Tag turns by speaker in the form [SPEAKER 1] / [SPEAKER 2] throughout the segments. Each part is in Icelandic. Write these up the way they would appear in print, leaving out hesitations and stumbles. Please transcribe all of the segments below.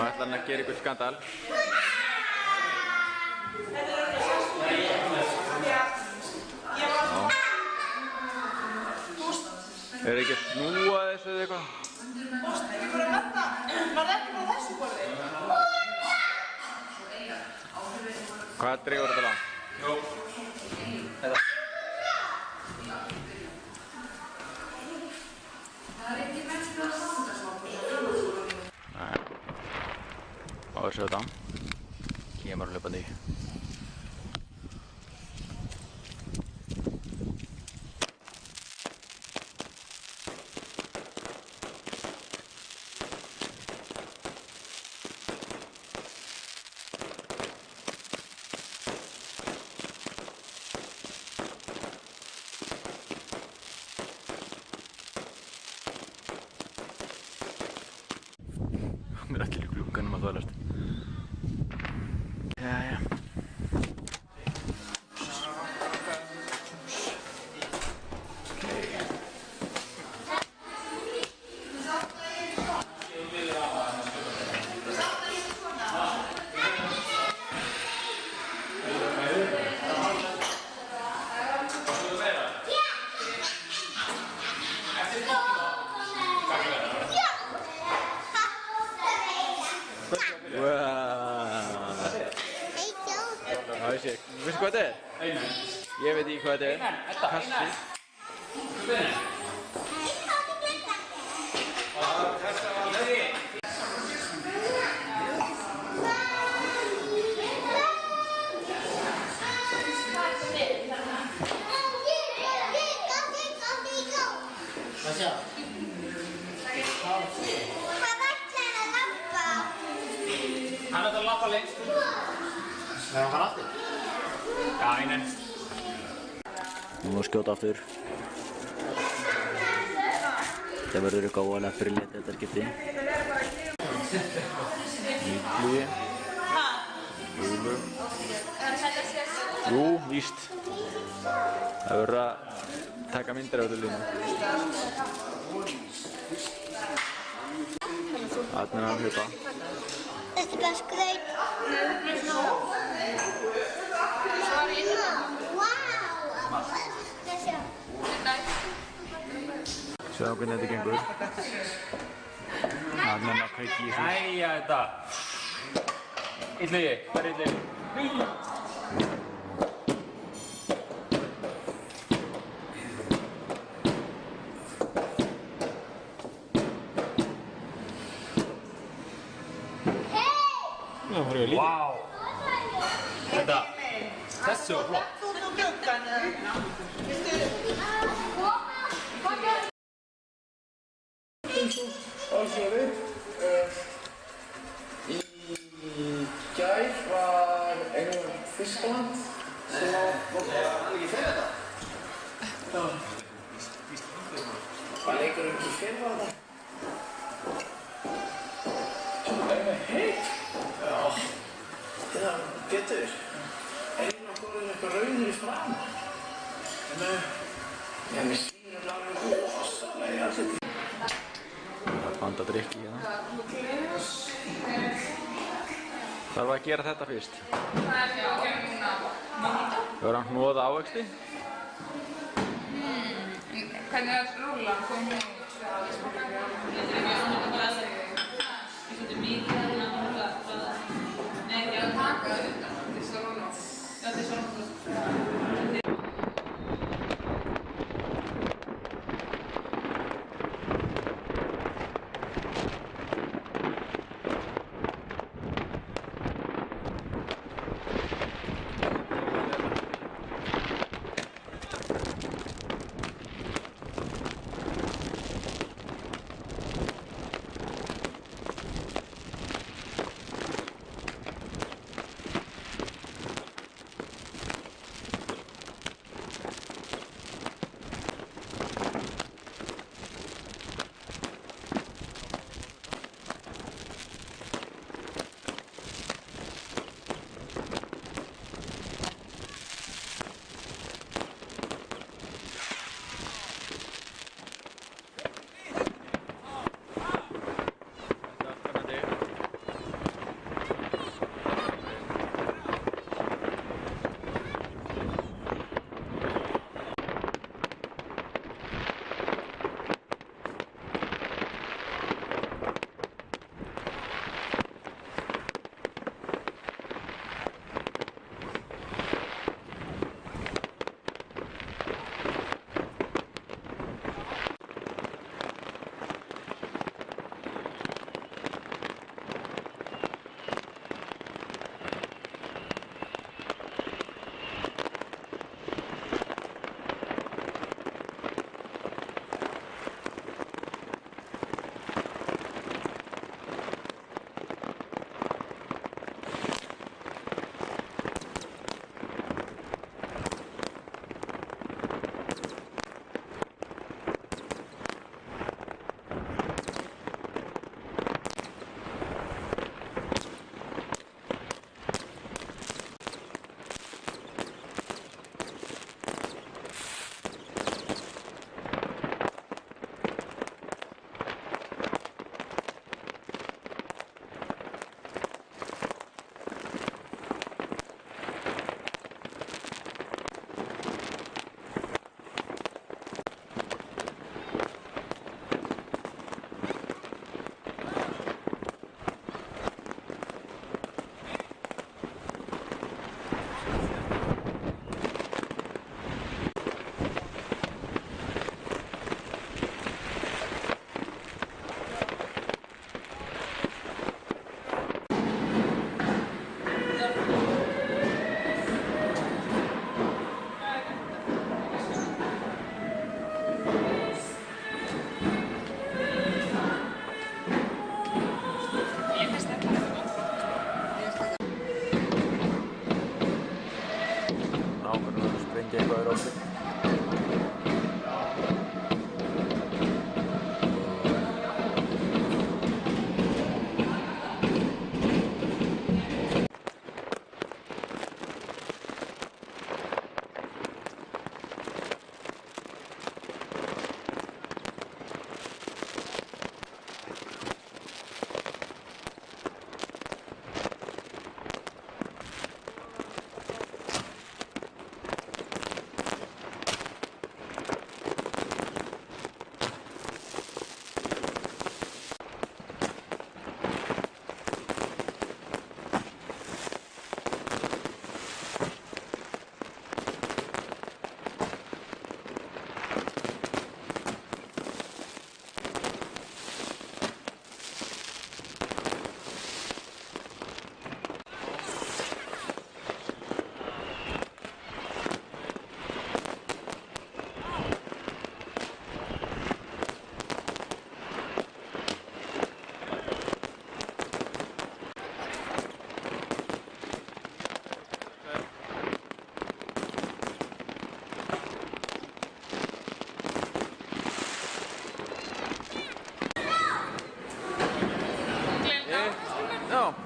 [SPEAKER 1] ætlar hann að gera ykkur skandal. Er ekki að snúa þessu eða eitthvað?
[SPEAKER 2] Var það ekki frá þessu borði?
[SPEAKER 1] Hvað dregur þetta langt?
[SPEAKER 3] Jú. Þetta.
[SPEAKER 1] Nei. Á þessu þetta. Kemur hlaupandi. Hann allir í glugganum að þvælast. Jæja. Veistu hvað þetta er?
[SPEAKER 3] Einan.
[SPEAKER 1] Ég veit ekki hvað þetta er.
[SPEAKER 3] Kassi. Hann ætlar að labba lengst.
[SPEAKER 4] Það er hann aftur.
[SPEAKER 3] Já, einan.
[SPEAKER 1] Nú má skjóta aftur. Það verður eitthvað óalega fyrirleit þetta skipti. Nýtli. Júlu. Jú, víst. Það verður að taka myndir af öllu línu. Þarna er hann að hlaupa.
[SPEAKER 5] Þetta er bara skraut.
[SPEAKER 1] Sjáum hvernig þetta gengur. Þarna er hann að kveiki í þessu.
[SPEAKER 3] Æja, þetta. Illugi, hvað er Illugi?
[SPEAKER 1] Það var lítið.
[SPEAKER 3] Vá. Þetta. Þessu var flott.
[SPEAKER 2] Þú gluggan eða?
[SPEAKER 4] Í gær var Þýskaland sem var ekki fyrir þetta. Hvað leikur ekki fyrir þetta? Það er heitt. Já. Þetta getur. Einu okkur er eitthvað rauður í framan. En mér sýnir alveg rosalega í andliti.
[SPEAKER 1] Það er bandadrykki hérna. Þarf að gera þetta fyrst. Hefur hann hnoða ávexti?
[SPEAKER 6] Hvernig er rúlan? Kom hún út? Nei, ég er að taka það utan. Þetta er svo rúlan. Þetta er svo rúlan.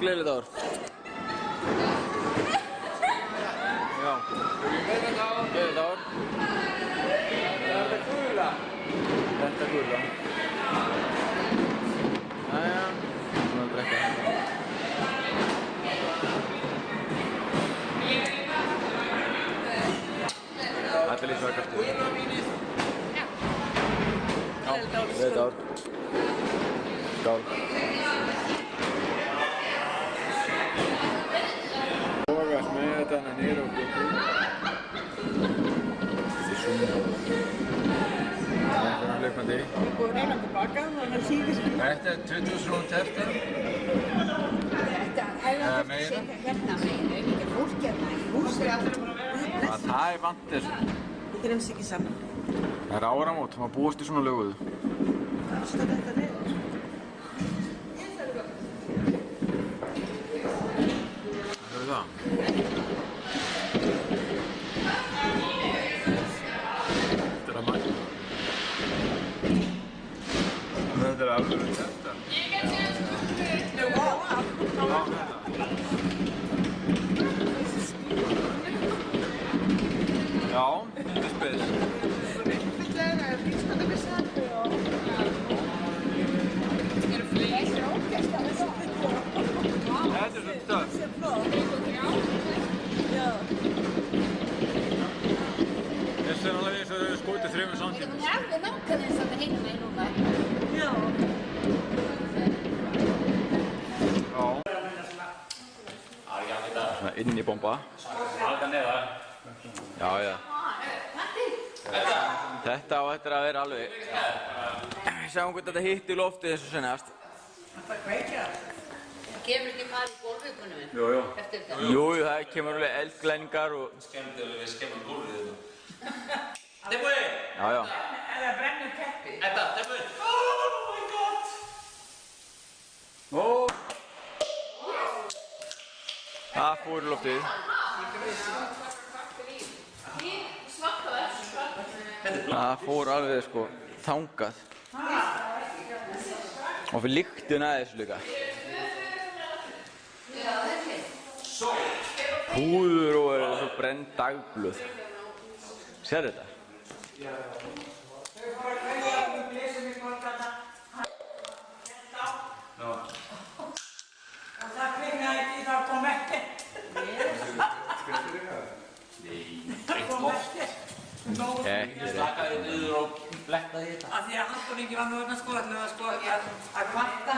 [SPEAKER 1] gleðilegt ár. Já. Gleðilegt ár. Þetta gula. Þetta gula. Jæja. Nú að drekka þetta. Þetta lýst var kraftur. Já. Gleðilegt ár. Skál. Vågas med den här nere och det är sjunga. Det är löpande.
[SPEAKER 2] Vi går redan tillbaka och han kikar sig.
[SPEAKER 3] Þetta 2000 tertur.
[SPEAKER 7] Þetta hefði átt að setja hérna meginu, líka fólk hérna í húsinu.
[SPEAKER 1] Það er vant þessu.
[SPEAKER 2] Við þurfum sig ekki saman.
[SPEAKER 1] Það er áramót, maður búist í svona löguðu.
[SPEAKER 2] Kannski þetta niður.
[SPEAKER 1] Hörðu það? Þetta er að mæta. Þetta er alveg þetta. Já, þetta er spes. Þetta er svo töff. Þessi er alveg eins og þau skotið 3 samtíma.
[SPEAKER 7] Það er alveg nákvæmlega eins og það heima í núna.
[SPEAKER 2] Já.
[SPEAKER 1] Svona innibomba.
[SPEAKER 3] Halda neðar.
[SPEAKER 1] Já, já. Þetta á eftir að vera alveg. Sjáum hvernig þetta hitt í loftið eins og sennast.
[SPEAKER 7] Kemur ekki farið í gólfvikunum minn?
[SPEAKER 1] Jú, jú.
[SPEAKER 7] Eftir þetta?
[SPEAKER 1] Jú, það kemur alveg eldglæningar og...
[SPEAKER 3] Við skemmum gólfið þetta. Tilbúið!
[SPEAKER 1] Já, já.
[SPEAKER 2] Það brennur teppi.
[SPEAKER 3] Þetta, tilbúið!
[SPEAKER 2] Oh my god!
[SPEAKER 1] Ó! Það fór í loftið. Það fór alveg sko þangað. Og fyrir lyktina þessu líka. Húður og er svo brennd dagblöð. Sér þetta?
[SPEAKER 2] Það kviknaði ekki, það kom ekki. Kom ekki.
[SPEAKER 1] Ekki.
[SPEAKER 3] Slakaði niður og blettaði þetta.
[SPEAKER 2] Af því að Anton ekki var nú að kvarta.